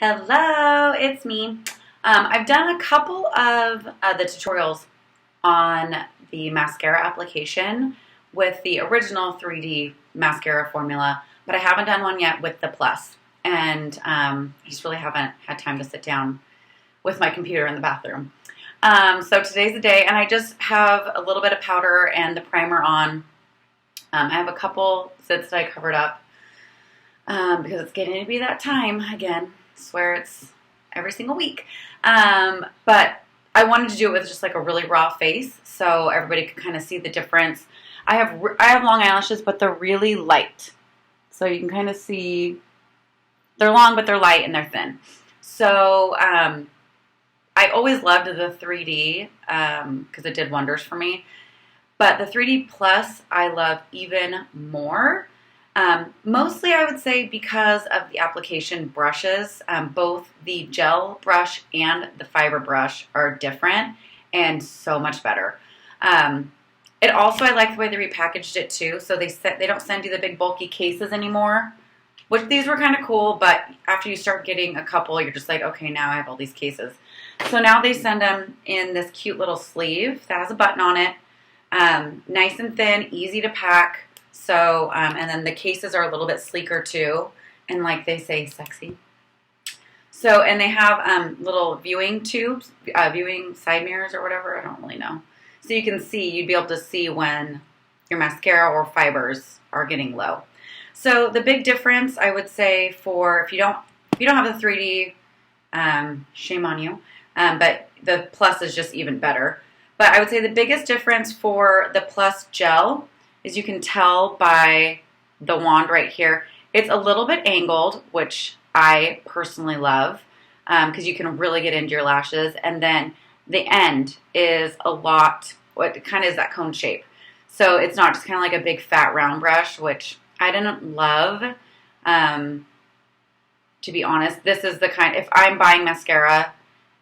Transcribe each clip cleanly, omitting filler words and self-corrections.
Hello, it's me. I've done a couple of the tutorials on the mascara application with the original 3D mascara formula, but I haven't done one yet with the plus. And I just really haven't had time to sit down with my computer in the bathroom. So today's the day, and I just have a little bit of powder and the primer on. I have a couple zits that I covered up because it's getting to be that time again. Swear it's every single week. But I wanted to do it with just like a really raw face so everybody could kind of see the difference. I have long eyelashes, but they're really light. So you can kind of see they're long, but they're light and they're thin. So I always loved the 3D because it did wonders for me. But the 3D Plus I love even more. Mostly I would say because of the application brushes. Both the gel brush and the fiber brush are different and so much better. It also, I like the way they repackaged it too. So they don't send you the big bulky cases anymore, which these were kind of cool, but after you start getting a couple, you're just like, okay, now I have all these cases. So now they send them in this cute little sleeve that has a button on it. Nice and thin, easy to pack. So, and then the cases are a little bit sleeker too, and like they say, sexy. So, and they have little viewing tubes, viewing side mirrors or whatever, I don't really know. So you can see, you'd be able to see when your mascara or fibers are getting low. So the big difference, I would say, for if you don't have the 3D, shame on you, but the Plus is just even better. But I would say the biggest difference for the Plus gel is you can tell by the wand right here. It's a little bit angled, which I personally love because you can really get into your lashes. And then the end is what kind of is that cone shape. So it's not just kind of like a big fat round brush, which I didn't love. To be honest, this is the kind, if I'm buying mascara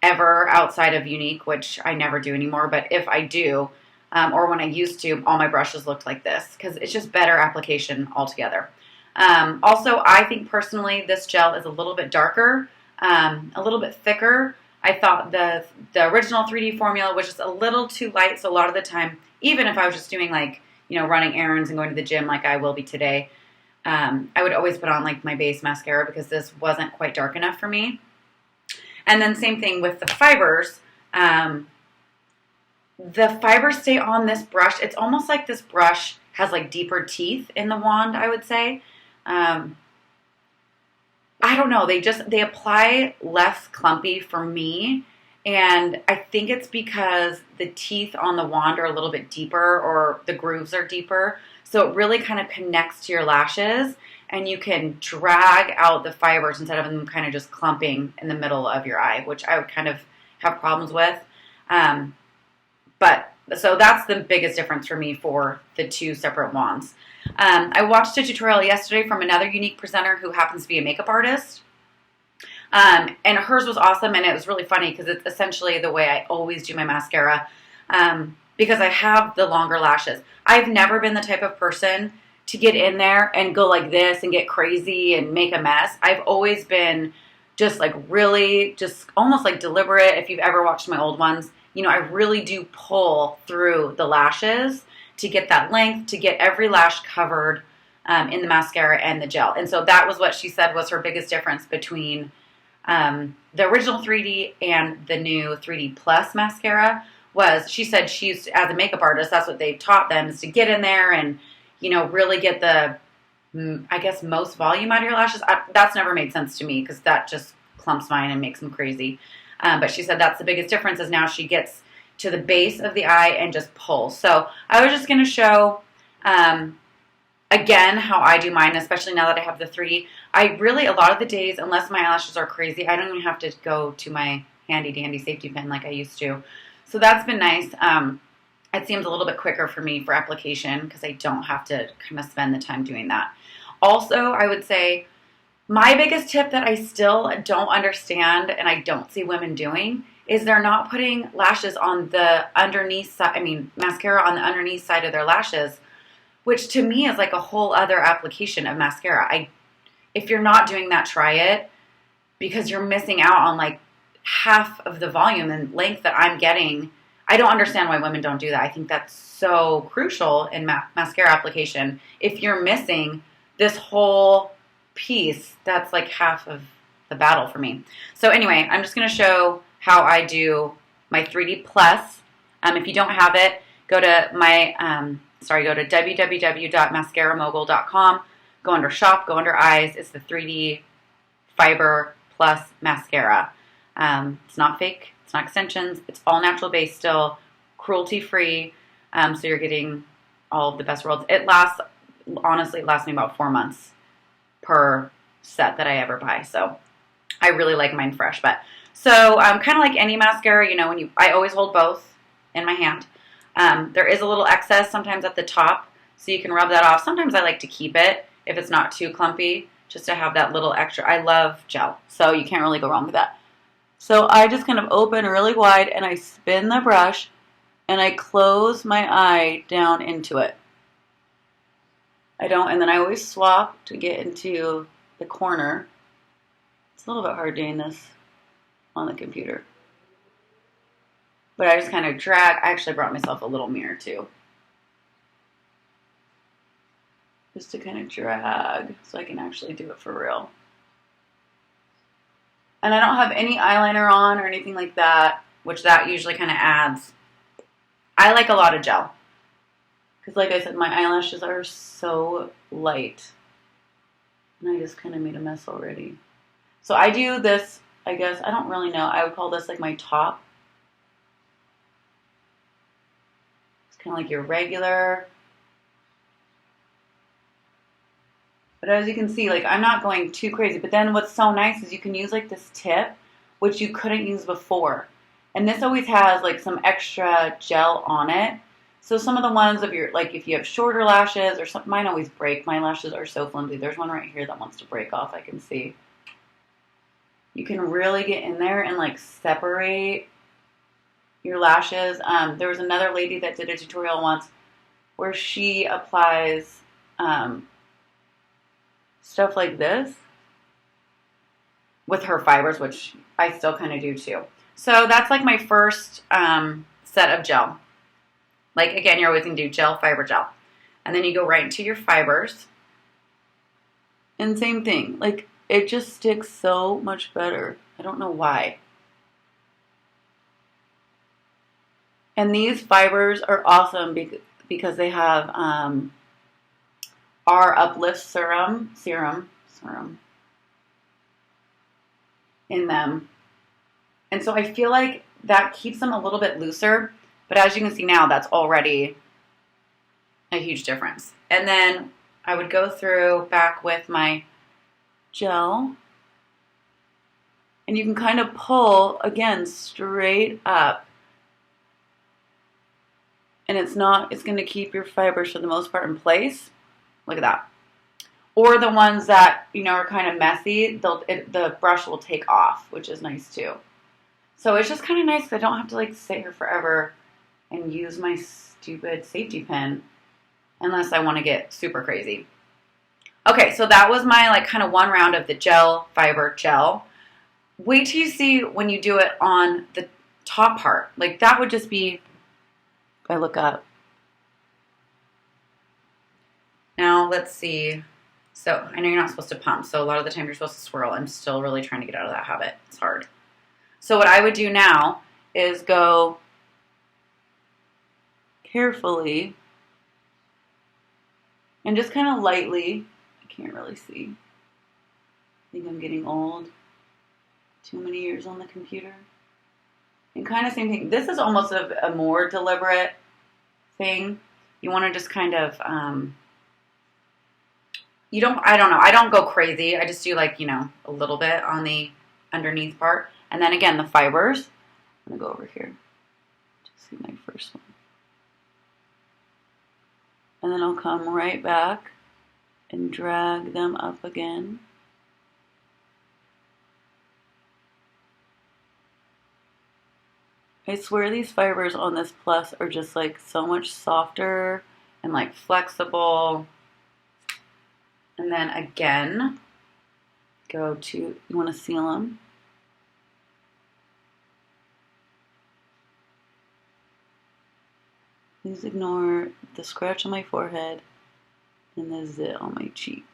ever outside of Unique, which I never do anymore, but if I do, or when I used to, all my brushes looked like this because it's just better application altogether. Also, I think personally this gel is a little bit darker, a little bit thicker. I thought the original 3D formula was just a little too light, so a lot of the time, even if I was just doing like, running errands and going to the gym like I will be today, I would always put on like my base mascara because this wasn't quite dark enough for me. And then same thing with the fibers. The fibers stay on this brush. It's almost like this brush has like deeper teeth in the wand, I would say. I don't know. They apply less clumpy for me. And I think it's because the teeth on the wand are a little bit deeper or the grooves are deeper. So it really kind of connects to your lashes and you can drag out the fibers instead of them kind of just clumping in the middle of your eye, which I would kind of have problems with. So that's the biggest difference for me for the two separate wands. I watched a tutorial yesterday from another Unique presenter who happens to be a makeup artist. And hers was awesome, and it was really funny because it's essentially the way I always do my mascara because I have the longer lashes. I've never been the type of person to get in there and go like this and get crazy and make a mess. I've always been just like really just almost like deliberate. If you've ever watched my old ones, I really do pull through the lashes to get that length, to get every lash covered in the mascara and the gel. And so that was what she said was her biggest difference between the original 3D and the new 3D Plus mascara was she said she's, as a makeup artist, that's what they taught them is to get in there and, really get the, I guess, most volume out of your lashes. That's never made sense to me because that just clumps mine and makes them crazy. But she said that's the biggest difference is now she gets to the base of the eye and just pulls. So I was just going to show, again, how I do mine, especially now that I have the 3D. I really, a lot of the days, unless my eyelashes are crazy, I don't even have to go to my handy-dandy safety pin like I used to. So that's been nice. It seems a little bit quicker for me for application because I don't have to kind of spend the time doing that. Also, I would say my biggest tip that I still don't understand and I don't see women doing is they're not putting lashes on the underneath side, mascara on the underneath side of their lashes, which to me is like a whole other application of mascara. If you're not doing that, try it because you're missing out on like half of the volume and length that I'm getting. I don't understand why women don't do that. I think that's so crucial in mascara application. If you're missing this whole piece, that's like half of the battle for me. So anyway, I'm just going to show how I do my 3D Plus. If you don't have it, go to go to www.mascaramogul.com. Go under shop, go under eyes. It's the 3D Fiber Plus mascara. It's not fake. It's not extensions. It's all natural based still, cruelty free. So you're getting all of the best worlds. Honestly, it lasts me about 4 months per set that I ever buy. So I really like mine fresh. So kind of like any mascara, I always hold both in my hand. There is a little excess sometimes at the top, so you can rub that off. Sometimes I like to keep it if it's not too clumpy, just to have that little extra. I love gel, so you can't really go wrong with that. So I just kind of open really wide and I spin the brush and I close my eye down into it. And then I always swap to get into the corner. It's a little bit hard doing this on the computer. But I just kind of drag. I actually brought myself a little mirror too. Just to kind of drag so I can actually do it for real. And I don't have any eyeliner on or anything like that, which that usually kind of adds. I like a lot of gel. Because like I said, my eyelashes are so light. And I just kind of made a mess already. So I do this, I guess, I don't really know. I would call this like my top. It's kind of like your regular. But as you can see, like I'm not going too crazy. But then what's so nice is you can use like this tip, which you couldn't use before. And this always has like some extra gel on it. So some of the ones of your, like if you have shorter lashes or something, mine always break. My lashes are so flimsy. There's one right here that wants to break off, I can see. You can really get in there and like separate your lashes. There was another lady that did a tutorial once where she applies stuff like this with her fibers, which I still kind of do too. So that's like my first set of gel. Like again, you're always going to do gel, fiber, gel. And then you go right into your fibers. And same thing. Like it just sticks so much better. I don't know why. And these fibers are awesome because they have our Uplift serum in them. And so I feel like that keeps them a little bit looser. But as you can see now, that's already a huge difference. And then I would go through back with my gel. And you can kind of pull, again, straight up. And it's going to keep your fibers for the most part in place. Look at that. Or the ones that, are kind of messy, the brush will take off, which is nice too. So it's just kind of nice because I don't have to like sit here forever and use my stupid safety pin unless I want to get super crazy. Okay, so that was my like kind of one round of the gel, fiber, gel. Wait till you see when you do it on the top part. Like that would just be, if I look up. Now let's see. So I know you're not supposed to pump, so a lot of the time you're supposed to swirl. I'm still really trying to get out of that habit. It's hard. So what I would do now is go carefully and just kind of lightly. I can't really see. I think I'm getting old. Too many years on the computer. And kind of same thing. This is almost a more deliberate thing. You want to just kind of, I don't know. I don't go crazy. I just do like, a little bit on the underneath part. And then again, the fibers. I'm going to go over here to see my first one. And then I'll come right back and drag them up again. I swear these fibers on this Plus are just like so much softer and like flexible. And then again, go to, you want to seal them. Please ignore the scratch on my forehead and the zit on my cheek.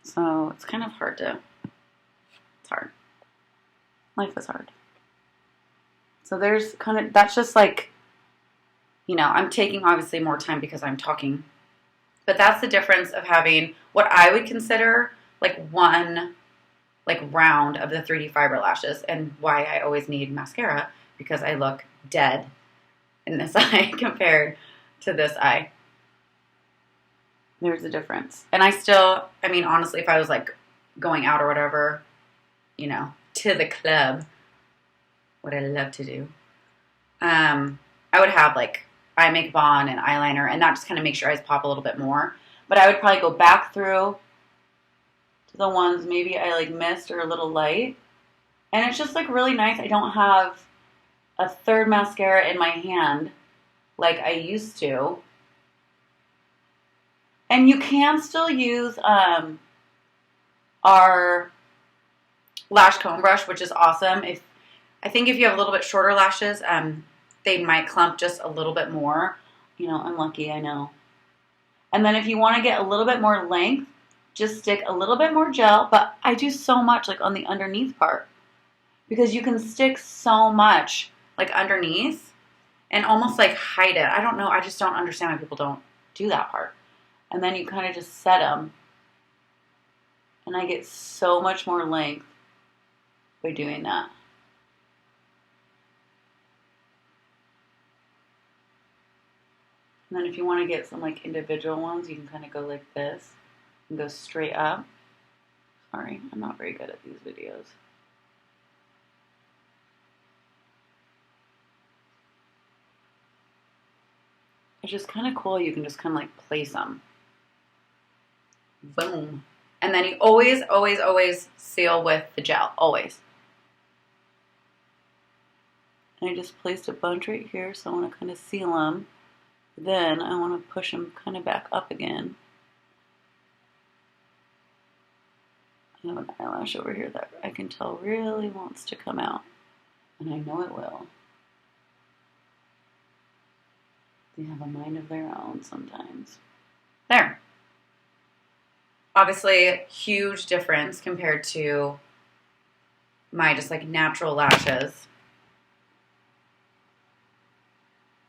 So it's kind of hard to, it's hard. Life is hard. So there's kind of, that's just like, you know, I'm taking obviously more time because I'm talking. But that's the difference of having what I would consider like one like round of the 3D fiber lashes, and why I always need mascara, because I look dead in this eye compared to this eye. There's a difference. And I still, I mean, honestly, if I was like going out or whatever, you know, to the club, what I love to do, I would have like eye makeup on and eyeliner, and that just kind of makes your eyes pop a little bit more. But I would probably go back through to the ones maybe I like missed or a little light. And it's just like really nice. I don't have a third mascara in my hand like I used to. And you can still use our lash comb brush, which is awesome. I think if you have a little bit shorter lashes, they might clump just a little bit more. You know, I'm lucky, I know. And then if you want to get a little bit more length, just stick a little bit more gel. But I do so much like on the underneath part, because you can stick so much like underneath and almost like hide it. I don't know. I just don't understand why people don't do that part. And then you kind of just set them. And I get so much more length by doing that. And then if you want to get some like individual ones, you can kind of go like this and go straight up. Sorry, I'm not very good at these videos. It's just kind of cool. You can just kind of like place them. Boom. And then you always, always, always seal with the gel. Always. And I just placed a bunch right here, so I want to kind of seal them. Then I want to push them kind of back up again. I have an eyelash over here that I can tell really wants to come out. And I know it will. They have a mind of their own sometimes. There. Obviously, huge difference compared to my just like natural lashes.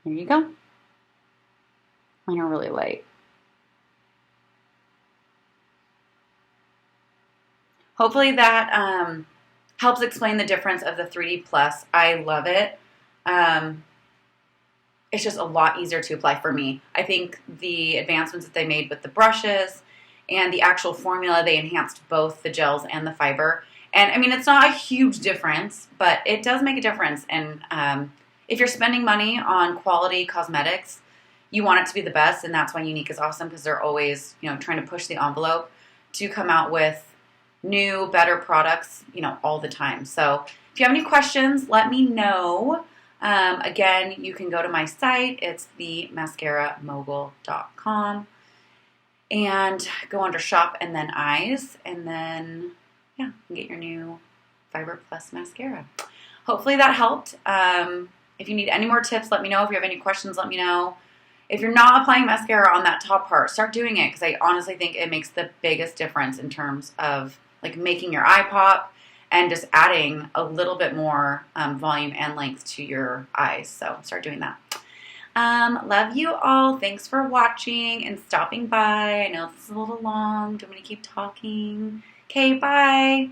There you go. Mine are really light. Hopefully that helps explain the difference of the 3D Plus. I love it. It's just a lot easier to apply for me. I think the advancements that they made with the brushes and the actual formula, they enhanced both the gels and the fiber. And I mean, it's not a huge difference, but it does make a difference. And if you're spending money on quality cosmetics, you want it to be the best, and that's why Younique is awesome, because they're always, you know, trying to push the envelope to come out with new, better products, you know, all the time. So if you have any questions, let me know. Again, you can go to my site. It's themascaramogul.com, and go under shop and then eyes, and then yeah, get your new Fiber Plus mascara. Hopefully that helped. If you need any more tips, let me know. If you have any questions, let me know. If you're not applying mascara on that top part, start doing it, because I honestly think it makes the biggest difference in terms of like making your eye pop and just adding a little bit more volume and length to your eyes. So start doing that. Love you all. Thanks for watching and stopping by. I know this is a little long. Do you want me to keep talking? Okay, bye.